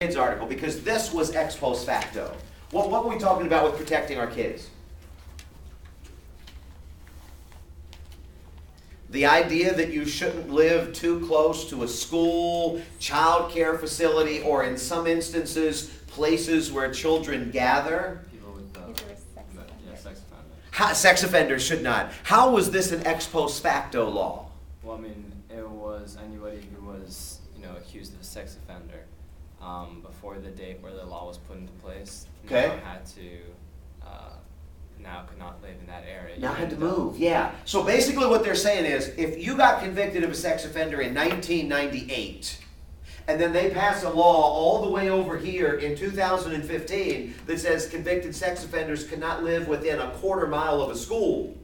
kids article, because this was ex post facto. What were we talking about with protecting our kids? The idea that you shouldn't live too close to a school, child care facility, or in some instances, places where children gather. People with sex offenders. Sex offenders should not. How was this an ex post facto law? Well, I mean, it was anybody who was, accused of a sex offender before the date where the law was put into place. Okay. Now could not live in that area. Now had to move, yeah. So basically what they're saying is, if you got convicted of a sex offender in 1998, and then they pass a law all the way over here in 2015 that says convicted sex offenders cannot live within a quarter mile of a school,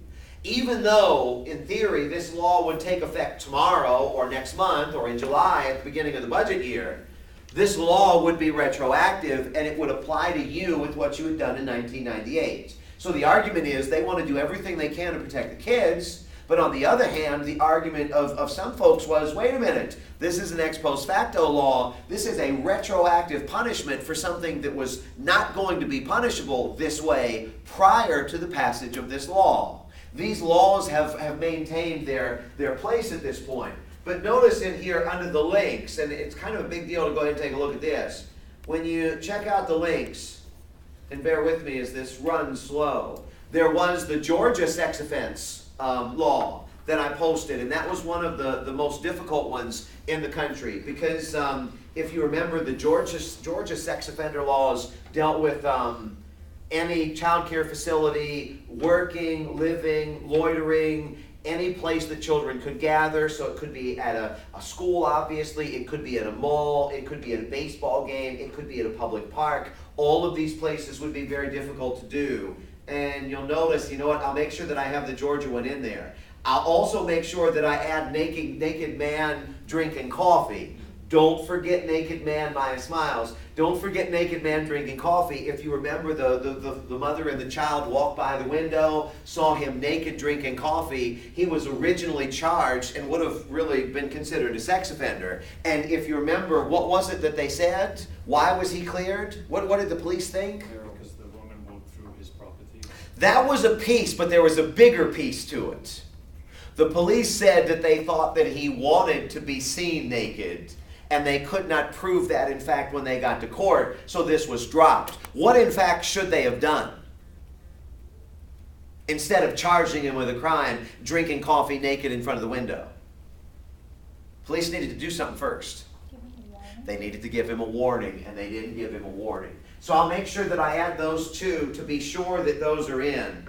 even though, in theory, this law would take effect tomorrow or next month or in July at the beginning of the budget year, this law would be retroactive and it would apply to you with what you had done in 1998. So the argument is they want to do everything they can to protect the kids, but on the other hand, the argument of some folks was, wait a minute, this is an ex post facto law, this is a retroactive punishment for something that was not going to be punishable this way prior to the passage of this law. These laws have maintained their place at this point. But notice in here under the links, and it's kind of a big deal to go ahead and take a look at this. When you check out the links, and bear with me as this runs slow, there was the Georgia sex offense law that I posted, and that was one of the most difficult ones in the country because if you remember, the Georgia sex offender laws dealt with any child care facility, working, living, loitering, any place that children could gather. So it could be at a school, obviously, it could be at a mall, it could be at a baseball game, it could be at a public park. All of these places would be very difficult to do. And you'll notice, you know what, I'll make sure that I have the Georgia one in there. I'll also make sure that I add naked man drinking coffee. Don't forget naked man Maya smiles. Don't forget naked man drinking coffee. If you remember, the mother and the child walked by the window, saw him naked drinking coffee. He was originally charged and would have really been considered a sex offender. And if you remember, what was it that they said? Why was he cleared? What did the police think? Because the woman walked through his property. That was a piece, but there was a bigger piece to it. The police said that they thought that he wanted to be seen naked, and they could not prove that, in fact, when they got to court, so this was dropped. What, in fact, should they have done? Instead of charging him with a crime, drinking coffee naked in front of the window. Police needed to do something first. They needed to give him a warning, and they didn't give him a warning. So I'll make sure that I add those two to be sure that those are in.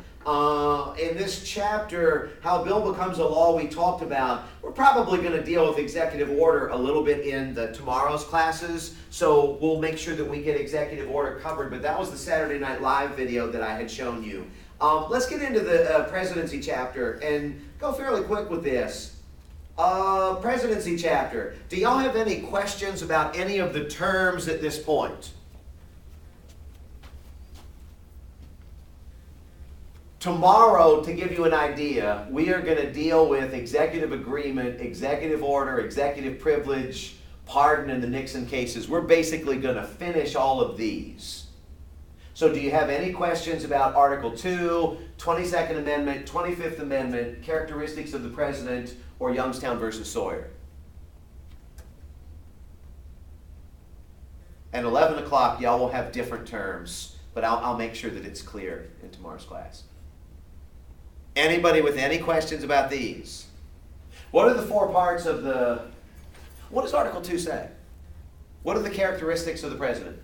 In this chapter, how a bill becomes a law, we talked about, we're probably going to deal with executive order a little bit in tomorrow's classes, so we'll make sure that we get executive order covered, but that was the Saturday Night Live video that I had shown you. Let's get into the presidency chapter and go fairly quick with this. Presidency chapter. Do y'all have any questions about any of the terms at this point? Tomorrow, to give you an idea, we are going to deal with executive agreement, executive order, executive privilege, pardon, and the Nixon cases. We're basically going to finish all of these. So do you have any questions about Article 2, 22nd Amendment, 25th Amendment, characteristics of the president, or Youngstown versus Sawyer? At 11 o'clock, y'all will have different terms, but I'll make sure that it's clear in tomorrow's class. Anybody with any questions about these? What are the four parts of what does Article 2 say? What are the characteristics of the president?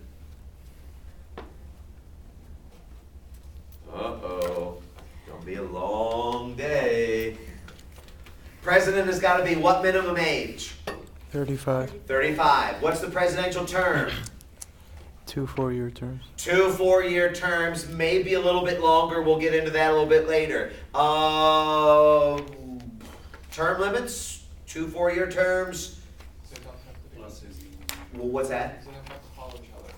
Uh-oh, gonna be a long day. President has got to be what minimum age? 35. 35. What's the presidential term? 2 4-year terms. 2 4-year terms, maybe a little bit longer. We'll get into that a little bit later. Term limits, 2 4-year terms. Well, what's that? They don't have to follow each other.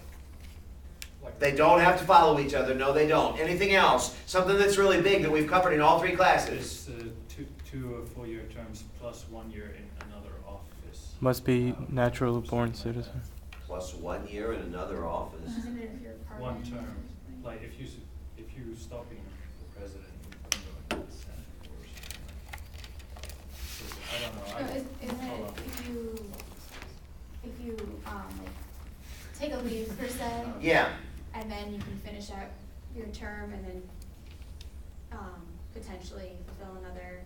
They don't have to follow each other. No, they don't. Anything else? Something that's really big that we've covered in all three classes. It's 2 4-year terms plus 1 year in another office. Must be natural born citizen. plus 1 year in another office. Isn't it if you're part One of it or term, something? like if you stop being the president, you can go into the Senate or something. I don't know, No, isn't hold it on. if you, like, take a leave per se, Yeah, and then you can finish out your term and then, potentially fulfill another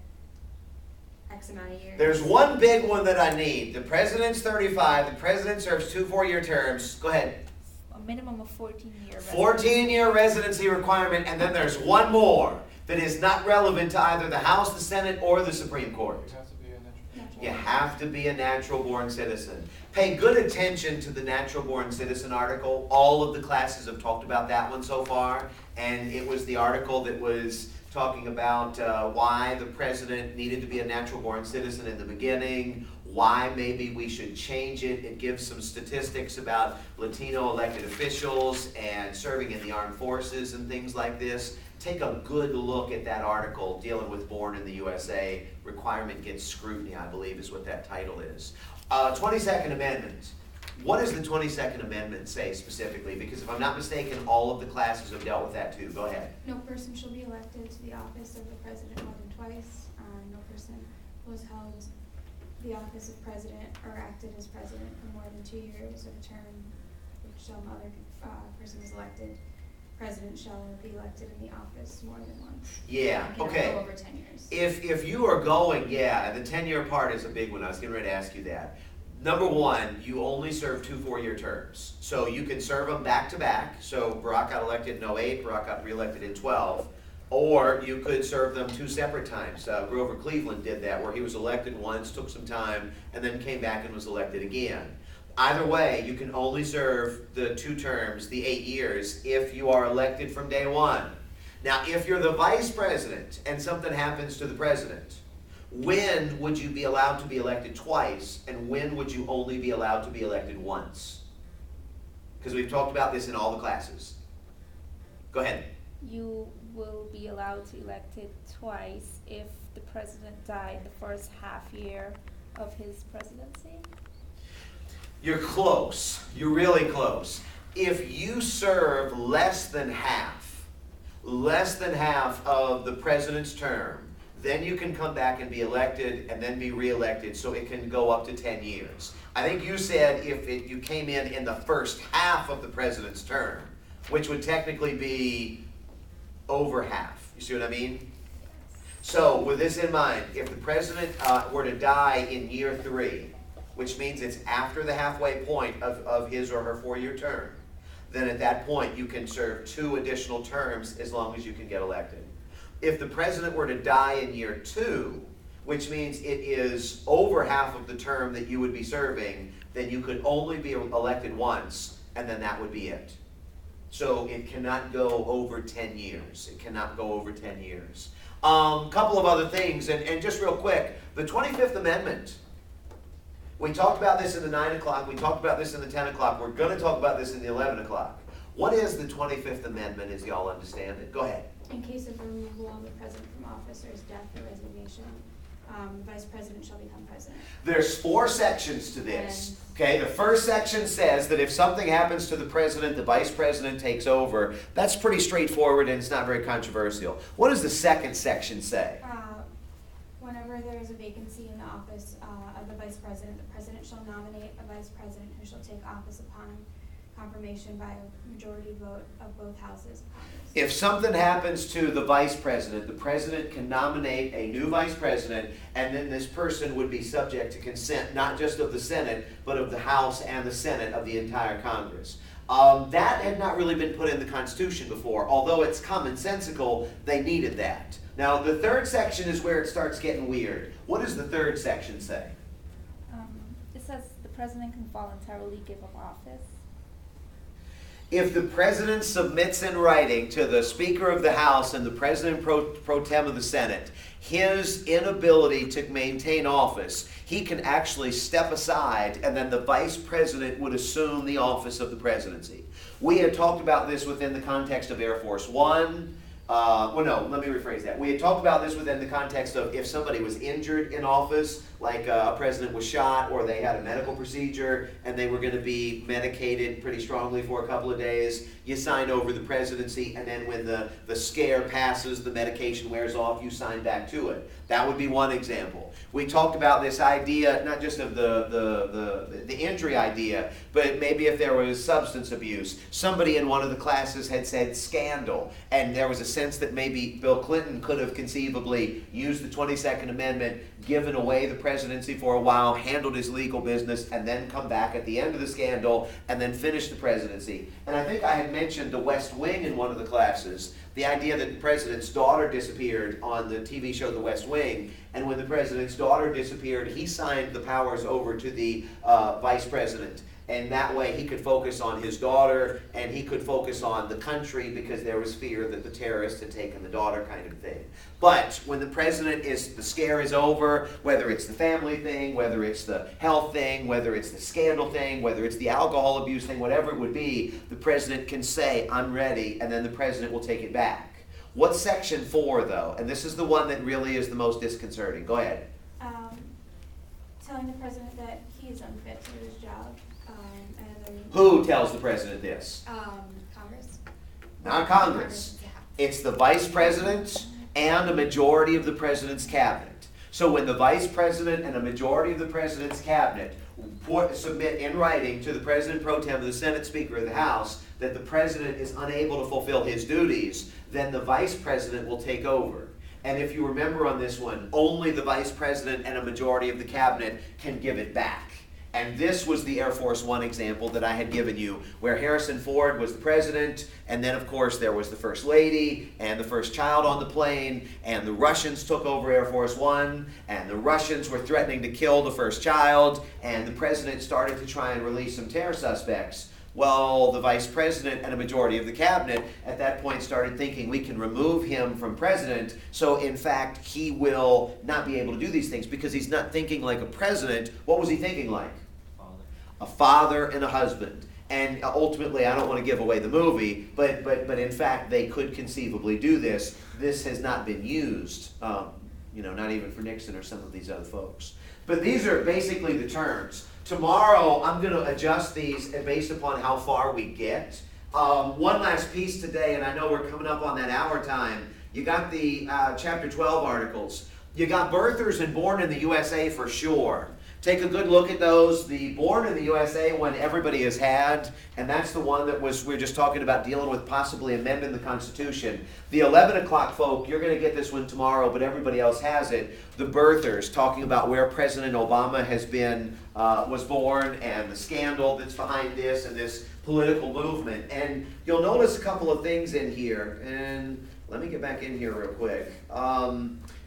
X amount of years? there's one big one that I need. The president's 35, the president serves 2 4-year terms. Go ahead. A minimum of 14-year. 14-year residency requirement, and then there's one more that is not relevant to either the House, the Senate, or the Supreme Court. Natural. You have to be a natural-born citizen. Pay good attention to the natural-born citizen article. All of the classes have talked about that one so far, and it was the article that was talking about why the president needed to be a natural-born citizen in the beginning, why maybe we should change it. It gives some statistics about Latino elected officials and serving in the armed forces and things like this. Take a good look at that article dealing with Born in the USA. Requirement gets scrutiny, I believe is what that title is. 22nd Amendment. What does the 22nd Amendment say specifically? Because if I'm not mistaken, all of the classes have dealt with that too. Go ahead. No person shall be elected to the office of the president more than twice. No person who has held the office of president or acted as president for more than 2 years of a term, which some other person is elected. President shall be elected in the office more than once. Yeah, And cannot okay. go over 10 years. If you are going, yeah, the 10-year part is a big one. I was getting ready to ask you that. Number one, you only serve 2 4-year terms. So you can serve them back to back. So Barack got elected in 08, Barack got reelected in 12. Or you could serve them 2 separate times. Grover Cleveland did that, where he was elected once, took some time, and then came back and was elected again. Either way, you can only serve the 2 terms, the 8 years, if you are elected from day one. Now, if you're the vice president and something happens to the president, when would you be allowed to be elected twice, and when would you only be allowed to be elected once? Because we've talked about this in all the classes. Go ahead. You will be allowed to elect it twice if the president died the first half year of his presidency. You're close. You're really close. If you serve less than half of the president's term, then you can come back and be elected and then be reelected, so it can go up to 10 years. I think you said if you came in the first half of the president's term, which would technically be over half. You see what I mean? So with this in mind, if the president were to die in year 3, which means it's after the halfway point of his or her 4-year term, then at that point you can serve 2 additional terms as long as you can get elected. If the president were to die in year 2, which means it is over half of the term that you would be serving, then you could only be elected once, and then that would be it. So it cannot go over 10 years. It cannot go over 10 years. Couple of other things, and just real quick, the 25th Amendment. We talked about this in the 9 o'clock, we talked about this in the 10 o'clock, we're going to talk about this in the 11 o'clock. What is the 25th Amendment, as y'all understand it? Go ahead. In case of removal of the president from office or his death or resignation, the vice president shall become president. There's 4 sections to this. Okay, the first section says that if something happens to the president, the vice president takes over. That's pretty straightforward and it's not very controversial. What does the second section say? Whenever there is a vacancy in the office of the vice president, the president shall nominate a vice president who shall take office upon confirmation by a majority vote of both houses of Congress. If something happens to the vice president, the president can nominate a new vice president, and then this person would be subject to consent, not just of the Senate, but of the House and the Senate of the entire Congress. That had not really been put in the Constitution before. Although it's commonsensical, they needed that. Now, the third section is where it starts getting weird. What does the third section say? It says the president can voluntarily give up office. If the president submits in writing to the Speaker of the House and the President pro tem of the Senate his inability to maintain office, he can actually step aside and then the Vice President would assume the office of the presidency. We had talked about this within the context of Air Force One. Well, no, let me rephrase that. We had talked about this within the context of if somebody was injured in office, like a president was shot or they had a medical procedure and they were going to be medicated pretty strongly for a couple of days, you sign over the presidency, and then when the scare passes, the medication wears off, you sign back to it. That would be one example. We talked about this idea, not just of the injury idea, but maybe if there was substance abuse. Somebody in one of the classes had said scandal, and there was a sense that maybe Bill Clinton could have conceivably used the 22nd Amendment, given away the presidency for a while, handled his legal business, and then come back at the end of the scandal and then finish the presidency. And I think I had mentioned the West Wing in one of the classes, the idea that the president's daughter disappeared on the TV show The West Wing, and when the president's daughter disappeared, he signed the powers over to the vice president. And that way he could focus on his daughter, and he could focus on the country because there was fear that the terrorists had taken the daughter, kind of thing. But when the president the scare is over, whether it's the family thing, whether it's the health thing, whether it's the scandal thing, whether it's the alcohol abuse thing, whatever it would be, the president can say, I'm ready, and then the president will take it back. What's Section 4, though? And this is the one that really is the most disconcerting. Go ahead. Telling the president that he is unfit to do his job. Who tells the president this? Congress. Not Congress. It's the vice president and a majority of the president's cabinet. So when the vice president and a majority of the president's cabinet submit in writing to the president pro tem, the Senate Speaker of the House, that the president is unable to fulfill his duties, then the vice president will take over. And if you remember on this one, only the vice president and a majority of the cabinet can give it back. And this was the Air Force One example that I had given you, where Harrison Ford was the president, and then of course there was the first lady, and the first child on the plane, and the Russians took over Air Force One, and the Russians were threatening to kill the first child, and the president started to try and release some terror suspects. Well, the vice president and a majority of the cabinet at that point started thinking we can remove him from president, so in fact he will not be able to do these things because he's not thinking like a president. What was he thinking like? A father and a husband. And ultimately, I don't want to give away the movie, but in fact, they could conceivably do this. This has not been used, not even for Nixon or some of these other folks. But these are basically the terms. Tomorrow, I'm going to adjust these based upon how far we get. One last piece today, and I know we're coming up on that hour time. You got the Chapter 12 articles. You got birthers and born in the USA for sure. Take a good look at those. The born in the USA one everybody has had, and that's the one that we were just talking about dealing with possibly amending the Constitution. The 11 o'clock folk, you're going to get this one tomorrow, but everybody else has it. The birthers, talking about where President Obama has been, was born, and the scandal that's behind this, and this political movement. And you'll notice a couple of things in here, and let me get back in here real quick.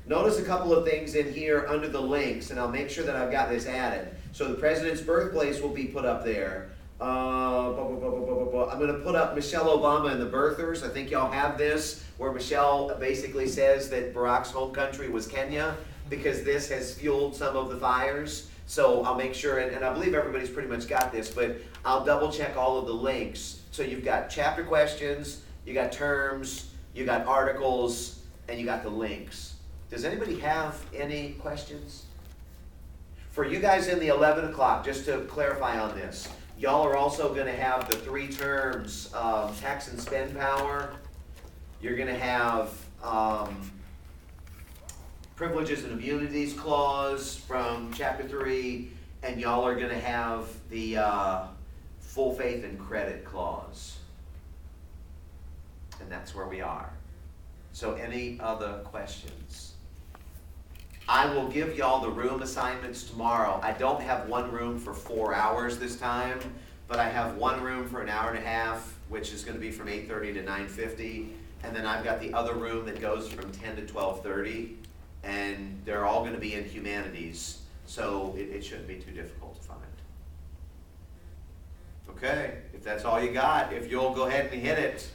Notice a couple of things in here under the links, and I'll make sure that I've got this added. So the president's birthplace will be put up there. I'm going to put up Michelle Obama and the birthers. I think y'all have this, where Michelle basically says that Barack's home country was Kenya, because this has fueled some of the fires. So I'll make sure, and I believe everybody's pretty much got this, but I'll double check all of the links. So you've got chapter questions, you got terms, you got articles, and you got the links. Does anybody have any questions? For you guys in the 11 o'clock, just to clarify on this, y'all are also going to have the 3 terms, tax and spend power. You're going to have privileges and immunities clause from chapter 3, and y'all are going to have the full faith and credit clause. And that's where we are. So any other questions? I will give y'all the room assignments tomorrow. I don't have one room for 4 hours this time, but I have one room for an hour and a half, which is going to be from 8:30 to 9:50. And then I've got the other room that goes from 10 to 12:30. And they're all going to be in humanities, so it shouldn't be too difficult to find. Okay, if that's all you got, if you'll go ahead and hit it.